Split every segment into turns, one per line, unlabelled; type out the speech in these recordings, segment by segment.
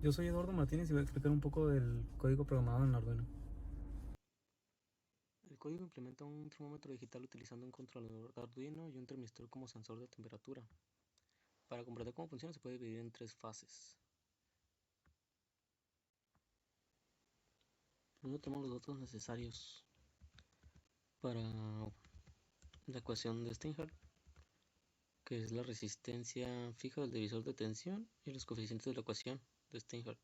Yo soy Eduardo Martínez y voy a explicar un poco del código programado en Arduino.
El código implementa un termómetro digital utilizando un controlador de Arduino y un termistor como sensor de temperatura. Para comprender cómo funciona se puede dividir en tres fases. Primero tenemos los datos necesarios para la ecuación de Steinhardt, que es la resistencia fija del divisor de tensión y los coeficientes de la ecuación de Steinhardt.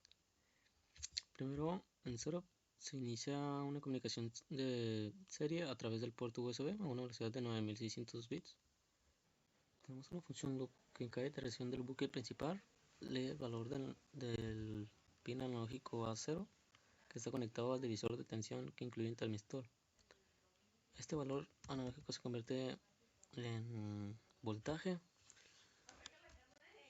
Primero, en setup se inicia una comunicación de serie a través del puerto USB a una velocidad de 9600 bits. Tenemos una función loop que en cada iteración del bucle principal lee el valor del pin analógico A0 que está conectado al divisor de tensión que incluye un termistor. Este valor analógico se convierte en voltaje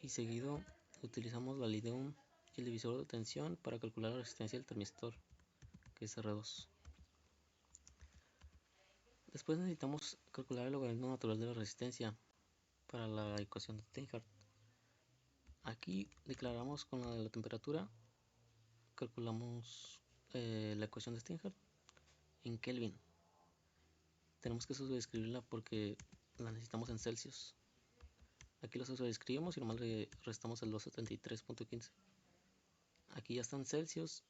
y seguido utilizamos la Lideum y el divisor de tensión para calcular la resistencia del termistor, que es R2. Después necesitamos calcular el logaritmo natural de la resistencia para la ecuación de Steinhardt. Aquí declaramos con la de la temperatura, calculamos la ecuación de Steinhardt en Kelvin. Tenemos que sobreescribirla porque la necesitamos en Celsius. Aquí lo sobreescribimos y nomás le restamos el 273.15. Aquí ya está en Celsius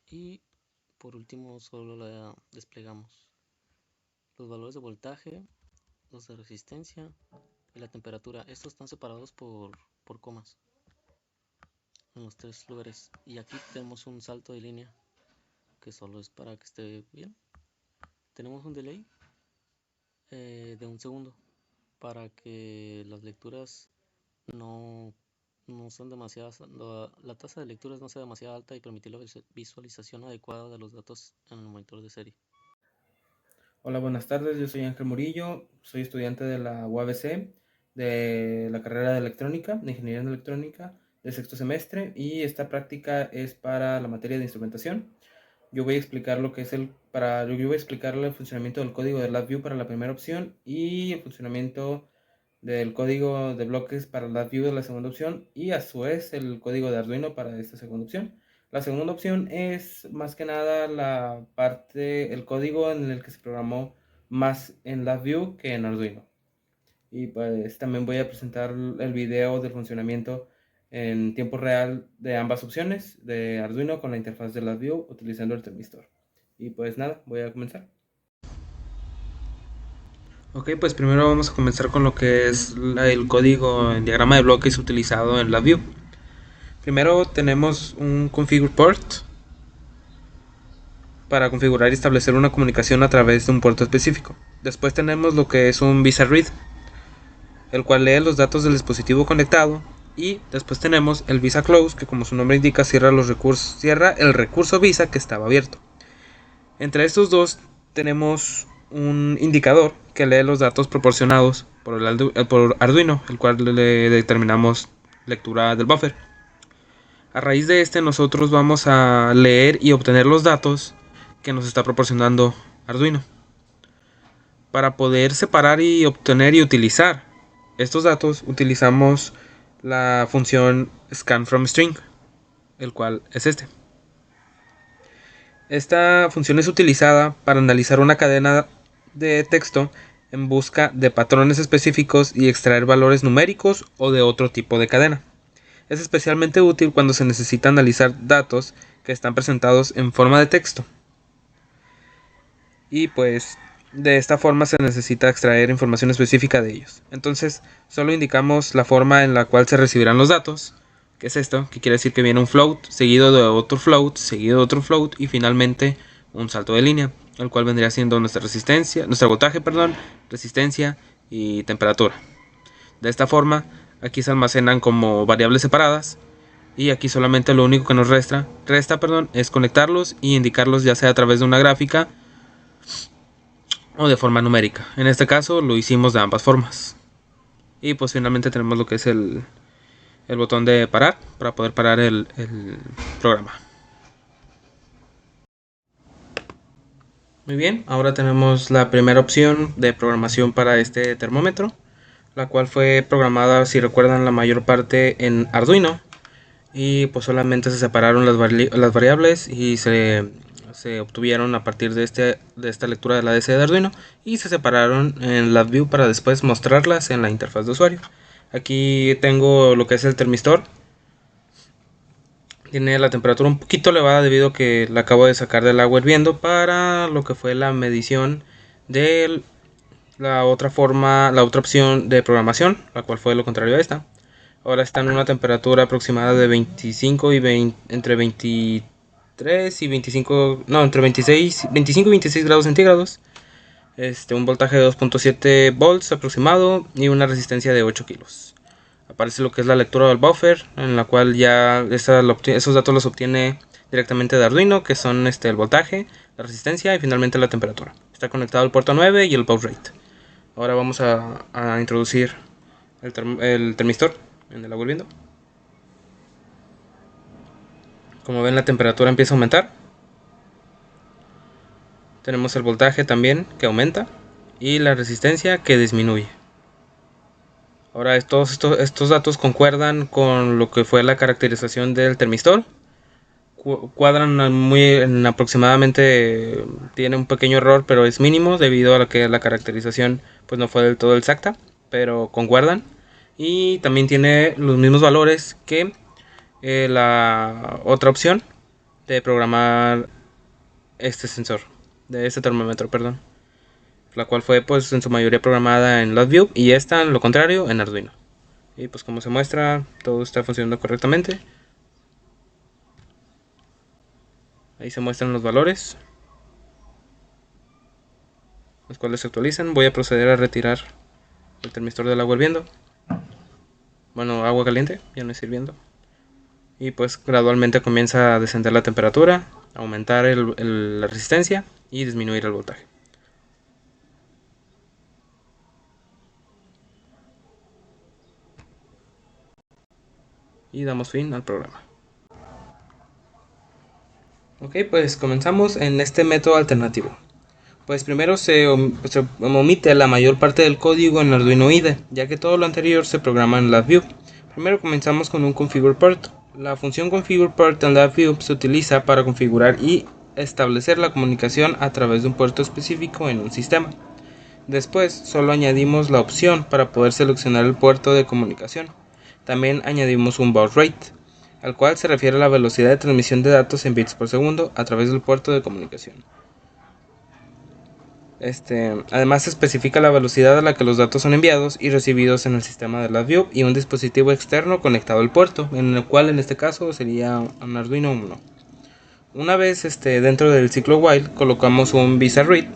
y por último solo la desplegamos. Los valores de voltaje, los de resistencia y la temperatura, estos están separados por comas en los tres lugares. Y aquí tenemos un salto de línea que solo es para que esté bien. Tenemos un delay de 1 segundo para que las lecturas no sean demasiadas, la tasa de lecturas no sea demasiado alta y permitir la visualización adecuada de los datos en el monitor de serie.
Hola, buenas tardes, yo soy Ángel Murillo, soy estudiante de la UABC, de la carrera de electrónica, de ingeniería en electrónica, del sexto semestre, y esta práctica es para la materia de instrumentación. Yo voy a explicar lo que es yo voy a explicar el funcionamiento del código de LabVIEW para la primera opción y el funcionamiento del código de bloques para LabVIEW de la segunda opción y a su vez el código de Arduino para esta segunda opción. La segunda opción es más que nada el código en el que se programó más en LabVIEW que en Arduino. Y pues también voy a presentar el video del funcionamiento en tiempo real de ambas opciones de Arduino con la interfaz de LabVIEW utilizando el termistor. Y pues nada, voy a comenzar. Ok, pues primero vamos a comenzar con lo que es el código en diagrama de bloques utilizado en LabVIEW. Primero tenemos un configure port para configurar y establecer una comunicación a través de un puerto específico. Después tenemos lo que es un VISA read, el cual lee los datos del dispositivo conectado, y después tenemos el VISA close, que como su nombre indica cierra el recurso VISA que estaba abierto. Entre estos dos tenemos un indicador que lee los datos proporcionados por Arduino, el cual le determinamos lectura del buffer. A raíz de este nosotros vamos a leer y obtener los datos que nos está proporcionando Arduino. Para poder separar y obtener y utilizar estos datos utilizamos la función scanFromString, el cual es este. Esta función es utilizada para analizar una cadena de texto en busca de patrones específicos y extraer valores numéricos o de otro tipo de cadena. Es especialmente útil cuando se necesita analizar datos que están presentados en forma de texto. Y pues de esta forma se necesita extraer información específica de ellos. Entonces solo indicamos la forma en la cual se recibirán los datos, que es esto, que quiere decir que viene un float, seguido de otro float, seguido de otro float y finalmente un salto de línea, el cual vendría siendo nuestra voltaje, resistencia y temperatura. De esta forma, aquí se almacenan como variables separadas y aquí solamente lo único que nos resta es conectarlos y indicarlos ya sea a través de una gráfica o de forma numérica. En este caso lo hicimos de ambas formas. Y pues finalmente tenemos lo que es el botón de parar para poder parar el programa. Muy bien, ahora tenemos la primera opción de programación para este termómetro, la cual fue programada, si recuerdan, la mayor parte en Arduino y pues solamente se separaron las variables y se obtuvieron a partir de esta lectura de la ADC de Arduino, y se separaron en LabVIEW para después mostrarlas en la interfaz de usuario. Aquí tengo lo que es el termistor. Tiene la temperatura un poquito elevada debido a que la acabo de sacar del agua hirviendo para lo que fue la medición de la otra opción de programación, la cual fue lo contrario a esta. Ahora está en una temperatura aproximada de 25 y entre 23 y 25, no, entre 25 y 26 grados centígrados. Un voltaje de 2.7 volts aproximado y una resistencia de 8 kilos. Aparece lo que es la lectura del buffer, en la cual ya esos datos los obtiene directamente de Arduino, que son el voltaje, la resistencia y finalmente la temperatura. Está conectado al puerto 9 y el baud rate. Ahora vamos a introducir el termistor en el agua hirviendo. Como ven, la temperatura empieza a aumentar. Tenemos el voltaje también que aumenta y la resistencia que disminuye. Ahora estos datos concuerdan con lo que fue la caracterización del termistor. Cuadran en aproximadamente, tiene un pequeño error, pero es mínimo debido a que la caracterización pues no fue del todo exacta, pero concuerdan. Y también tiene los mismos valores que la otra opción de programar este termómetro, perdón, la cual fue pues en su mayoría programada en LabVIEW y esta, en lo contrario, en Arduino. Y pues como se muestra, todo está funcionando correctamente. Ahí se muestran los valores, los cuales se actualizan. Voy a proceder a retirar el termistor del agua hirviendo. Bueno, agua caliente, ya no es hirviendo. Y pues gradualmente comienza a descender la temperatura, aumentar la resistencia y disminuir el voltaje. Y damos fin al programa. Ok, pues comenzamos en este método alternativo. Pues primero se omite la mayor parte del código en Arduino IDE, ya que todo lo anterior se programa en LabVIEW. Primero comenzamos con un configure port. La función configure port en LabVIEW se utiliza para configurar y establecer la comunicación a través de un puerto específico en un sistema. Después solo añadimos la opción para poder seleccionar el puerto de comunicación. También añadimos un baud rate, al cual se refiere a la velocidad de transmisión de datos en bits por segundo a través del puerto de comunicación. Además se especifica la velocidad a la que los datos son enviados y recibidos en el sistema de LabVIEW y un dispositivo externo conectado al puerto, en el cual en este caso sería un Arduino Uno. Una vez dentro del ciclo while colocamos un VISA read,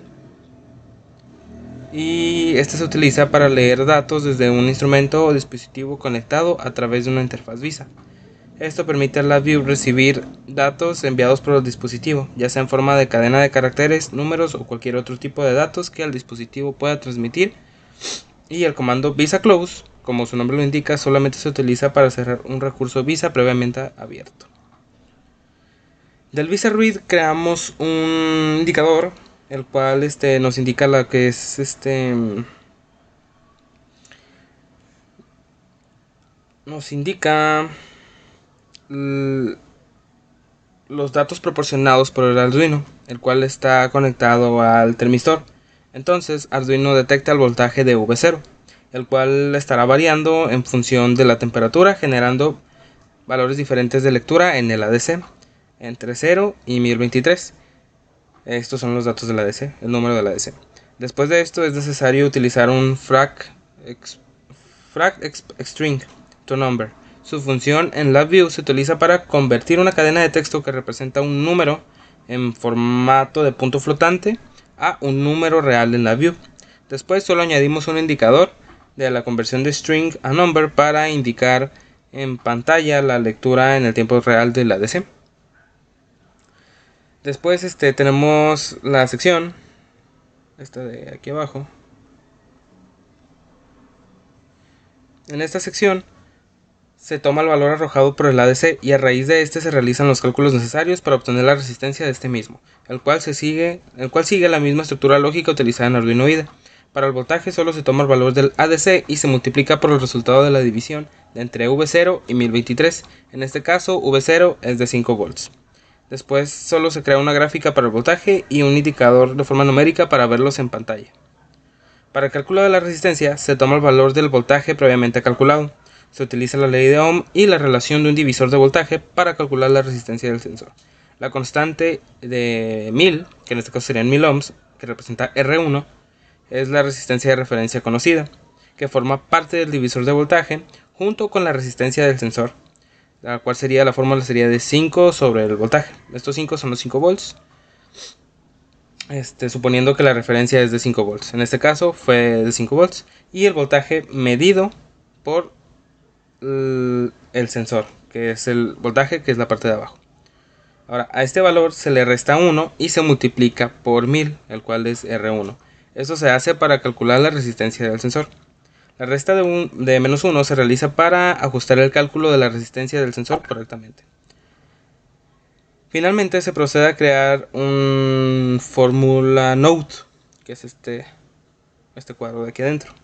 y este se utiliza para leer datos desde un instrumento o dispositivo conectado a través de una interfaz VISA. Esto permite a LabVIEW recibir datos enviados por el dispositivo, ya sea en forma de cadena de caracteres, números o cualquier otro tipo de datos que el dispositivo pueda transmitir. Y el comando VISA close, como su nombre lo indica, solamente se utiliza para cerrar un recurso VISA previamente abierto. Del VISA read creamos un indicador, el cual nos indica lo que es nos indica los datos proporcionados por el Arduino, el cual está conectado al termistor. Entonces Arduino detecta el voltaje de V0, el cual estará variando en función de la temperatura, generando valores diferentes de lectura en el ADC, entre 0 y 1023. Estos son los datos del ADC, el número del ADC. Después de esto es necesario utilizar un fracstring to number. Su función en LabVIEW se utiliza para convertir una cadena de texto que representa un número en formato de punto flotante a un número real en LabVIEW. Después solo añadimos un indicador de la conversión de string a number para indicar en pantalla la lectura en el tiempo real del ADC. Después tenemos la sección, esta de aquí abajo. En esta sección se toma el valor arrojado por el ADC y a raíz de este se realizan los cálculos necesarios para obtener la resistencia de este mismo, el cual sigue la misma estructura lógica utilizada en Arduino IDE. Para el voltaje solo se toma el valor del ADC y se multiplica por el resultado de la división de entre V0 y 1023. En este caso V0 es de 5 volts. Después solo se crea una gráfica para el voltaje y un indicador de forma numérica para verlos en pantalla. Para el cálculo de la resistencia se toma el valor del voltaje previamente calculado. Se utiliza la ley de Ohm y la relación de un divisor de voltaje para calcular la resistencia del sensor. La constante de 1000, que en este caso serían 1000 ohms, que representa R1, es la resistencia de referencia conocida, que forma parte del divisor de voltaje junto con la resistencia del sensor, la cual la fórmula sería de 5 sobre el voltaje. Estos 5 son los 5 volts, suponiendo que la referencia es de 5 volts. En este caso fue de 5 volts y el voltaje medido por el sensor, que es el voltaje, que es la parte de abajo. Ahora, a este valor se le resta 1 y se multiplica por 1000, el cual es R1. Esto se hace para calcular la resistencia del sensor. La resta de menos 1 se realiza para ajustar el cálculo de la resistencia del sensor correctamente. Finalmente se procede a crear un fórmula node, que es este cuadro de aquí adentro,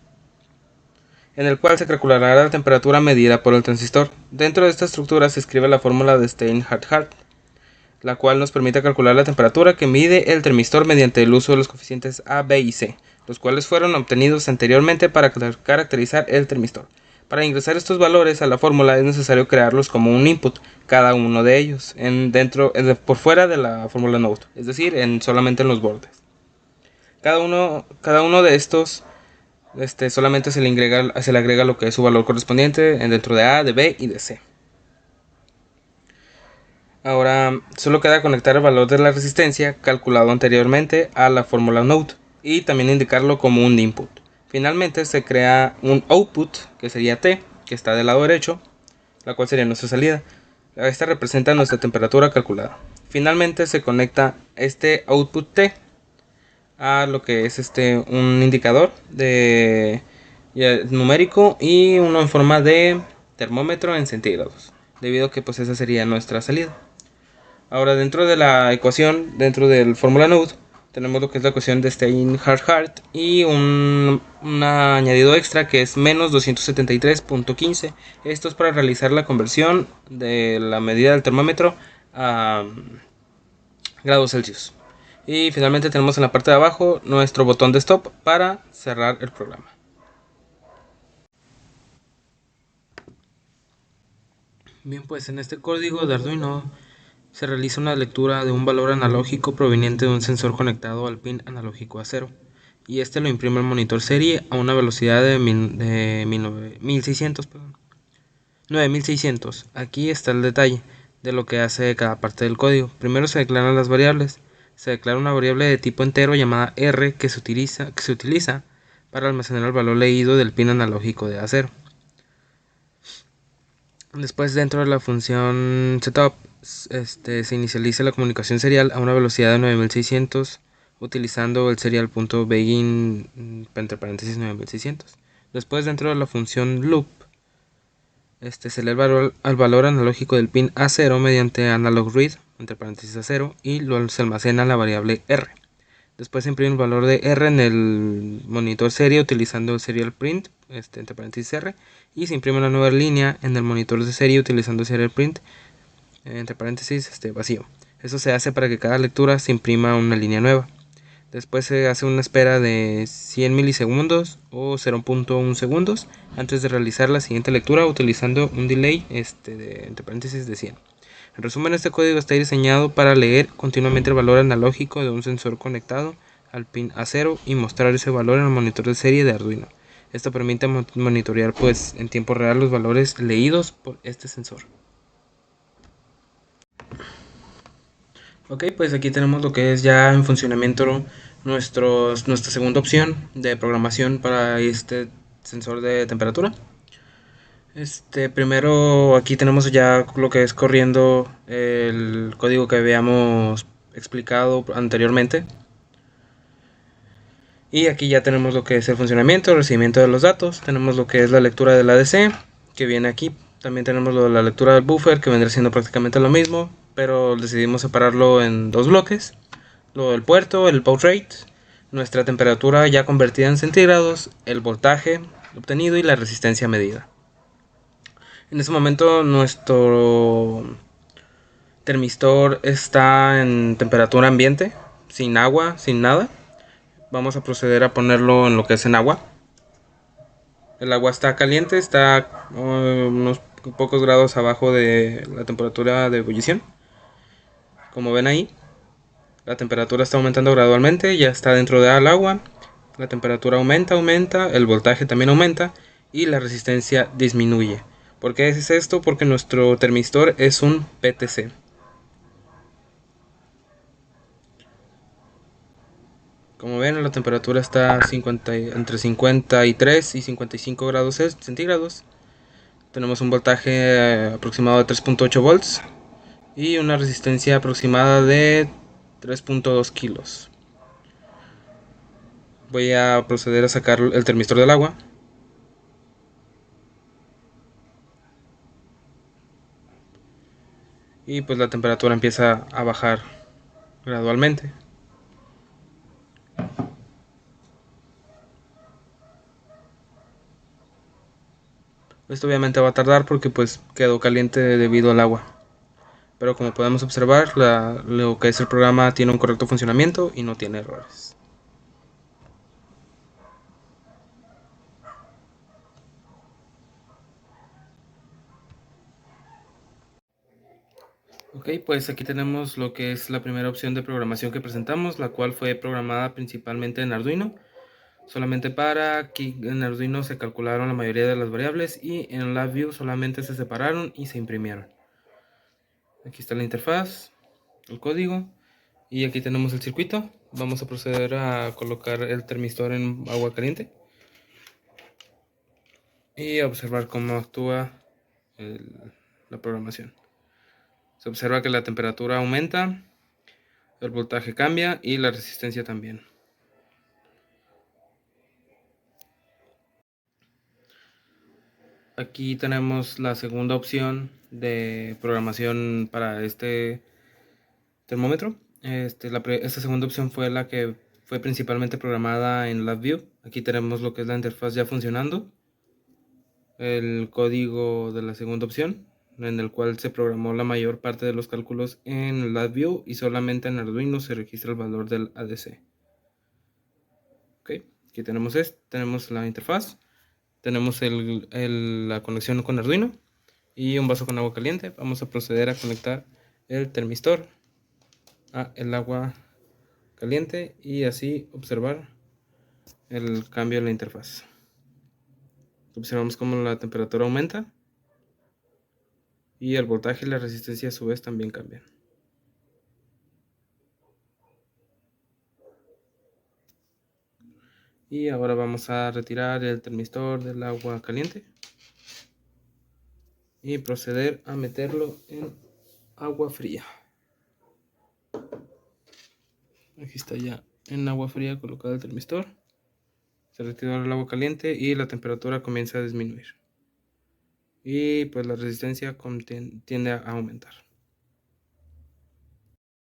en el cual se calculará la temperatura medida por el transistor. Dentro de esta estructura se escribe la fórmula de Steinhart-Hart, la cual nos permite calcular la temperatura que mide el termistor mediante el uso de los coeficientes A, B y C, los cuales fueron obtenidos anteriormente para caracterizar el termistor. Para ingresar estos valores a la fórmula es necesario crearlos como un input, cada uno de ellos, por fuera de la fórmula node, es decir, solamente en los bordes. Cada uno de estos solamente se le agrega lo que es su valor correspondiente dentro de A, de B y de C. Ahora solo queda conectar el valor de la resistencia calculado anteriormente a la fórmula node y también indicarlo como un input. Finalmente se crea un output, que sería T, que está del lado derecho, la cual sería nuestra salida. Esta representa nuestra temperatura calculada. Finalmente se conecta este output T a lo que es un indicador numérico y uno en forma de termómetro en centígrados, debido a que pues esa sería nuestra salida. Ahora, dentro de la ecuación, dentro del fórmula node, tenemos lo que es la ecuación de Steinhart-Hart y un añadido extra que es menos 273.15. Esto es para realizar la conversión de la medida del termómetro a grados Celsius. Y finalmente tenemos en la parte de abajo nuestro botón de stop para cerrar el programa. Bien, pues en este código de Arduino se realiza una lectura de un valor analógico proveniente de un sensor conectado al pin analógico A0 y lo imprime al monitor serie a una velocidad de 9600. Aquí está el detalle de lo que hace cada parte del código. Primero se declaran las variables. Se declara una variable de tipo entero llamada R que se utiliza para almacenar el valor leído del pin analógico de A0. Después, dentro de la función setup se inicializa la comunicación serial a una velocidad de 9600 utilizando el serial.begin entre paréntesis 9600. Después, dentro de la función loop se lee el valor analógico del pin A0 mediante analog read entre paréntesis A0 y se almacena la variable R. Después se imprime el valor de R en el monitor serie utilizando el serial print entre paréntesis R y se imprime una nueva línea en el monitor de serie utilizando el serial print entre paréntesis vacío. Eso se hace para que cada lectura se imprima una línea nueva. Después se hace una espera de 100 milisegundos o 0.1 segundos antes de realizar la siguiente lectura utilizando un delay entre paréntesis de 100. En resumen, este código está diseñado para leer continuamente el valor analógico de un sensor conectado al pin A0 y mostrar ese valor en el monitor de serie de Arduino. Esto permite monitorear en tiempo real los valores leídos por este sensor. Ok, pues aquí tenemos lo que es ya en funcionamiento nuestra segunda opción de programación para este sensor de temperatura. Primero aquí tenemos ya lo que es corriendo el código que habíamos explicado anteriormente. Y aquí ya tenemos lo que es el funcionamiento, el recibimiento de los datos. Tenemos lo que es la lectura del ADC, que viene aquí. También tenemos la lectura del buffer, que vendrá siendo prácticamente lo mismo, pero decidimos separarlo en dos bloques. Lo del puerto, el baud rate, nuestra temperatura ya convertida en centígrados, el voltaje obtenido y la resistencia medida. En ese momento nuestro termistor está en temperatura ambiente, sin agua, sin nada. Vamos a proceder a ponerlo en lo que es en agua. El agua está caliente, está unos pocos grados abajo de la temperatura de ebullición. Como ven ahí, la temperatura está aumentando gradualmente, ya está dentro del agua. La temperatura aumenta, el voltaje también aumenta y la resistencia disminuye. ¿Por qué es esto? Porque nuestro termistor es un PTC. Como ven, la temperatura está entre 53 y 55 grados centígrados. Tenemos un voltaje aproximado de 3.8 volts y una resistencia aproximada de 3.2 kilos. Voy a proceder a sacar el termistor del agua. Y pues la temperatura empieza a bajar gradualmente. Esto obviamente va a tardar porque pues quedó caliente debido al agua. Pero como podemos observar, lo que es el programa tiene un correcto funcionamiento y no tiene errores. Ok, pues aquí tenemos lo que es la primera opción de programación que presentamos, la cual fue programada principalmente en Arduino. Solamente para que en Arduino se calcularon la mayoría de las variables y en LabVIEW solamente se separaron y se imprimieron. Aquí está la interfaz, el código y aquí tenemos el circuito. Vamos a proceder a colocar el termistor en agua caliente y a observar cómo actúa la programación. Se observa que la temperatura aumenta, el voltaje cambia y la resistencia también. Aquí tenemos la segunda opción de programación para este termómetro. Esta segunda opción fue la que fue principalmente programada en LabVIEW. Aquí tenemos lo que es la interfaz ya funcionando, el código de la segunda opción, en el cual se programó la mayor parte de los cálculos en LabVIEW y solamente en Arduino se registra el valor del ADC. Ok, aquí tenemos la interfaz, tenemos la conexión con Arduino y un vaso con agua caliente. Vamos a proceder a conectar el termistor a el agua caliente y así observar el cambio en la interfaz. Observamos cómo la temperatura aumenta y el voltaje y la resistencia a su vez también cambian. Y ahora vamos a retirar el termistor del agua caliente y proceder a meterlo en agua fría. Aquí está ya en agua fría colocado el termistor. Se retira el agua caliente y la temperatura comienza a disminuir. Y pues la resistencia tiende a aumentar.